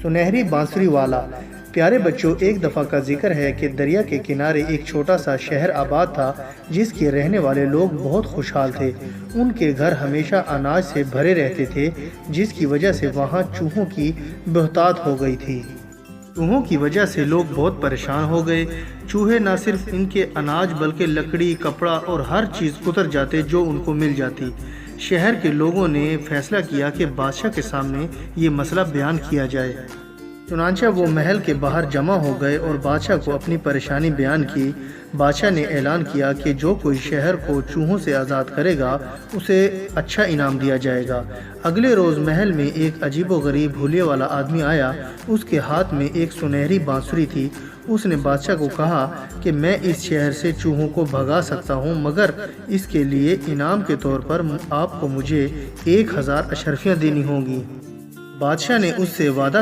سنہری بانسری والا۔ پیارے بچوں، ایک دفعہ کا ذکر ہے کہ دریا کے کنارے ایک چھوٹا سا شہر آباد تھا جس کے رہنے والے لوگ بہت خوشحال تھے۔ ان کے گھر ہمیشہ اناج سے بھرے رہتے تھے، جس کی وجہ سے وہاں چوہوں کی بہتات ہو گئی تھی۔ چوہوں کی وجہ سے لوگ بہت پریشان ہو گئے۔ چوہے نہ صرف ان کے اناج بلکہ لکڑی، کپڑا اور ہر چیز اتر جاتے جو ان کو مل جاتی۔ شہر کے لوگوں نے فیصلہ کیا کہ بادشاہ کے سامنے یہ مسئلہ بیان کیا جائے۔ چنانچہ وہ محل کے باہر جمع ہو گئے اور بادشاہ کو اپنی پریشانی بیان کی۔ بادشاہ نے اعلان کیا کہ جو کوئی شہر کو چوہوں سے آزاد کرے گا اسے اچھا انعام دیا جائے گا۔ اگلے روز محل میں ایک عجیب و غریب حلیے والا آدمی آیا۔ اس کے ہاتھ میں ایک سنہری بانسری تھی۔ اس نے بادشاہ کو کہا کہ میں اس شہر سے چوہوں کو بھگا سکتا ہوں، مگر اس کے لیے انعام کے طور پر آپ کو مجھے 1000 اشرفیاں دینی ہوں گی۔ بادشاہ نے اس سے وعدہ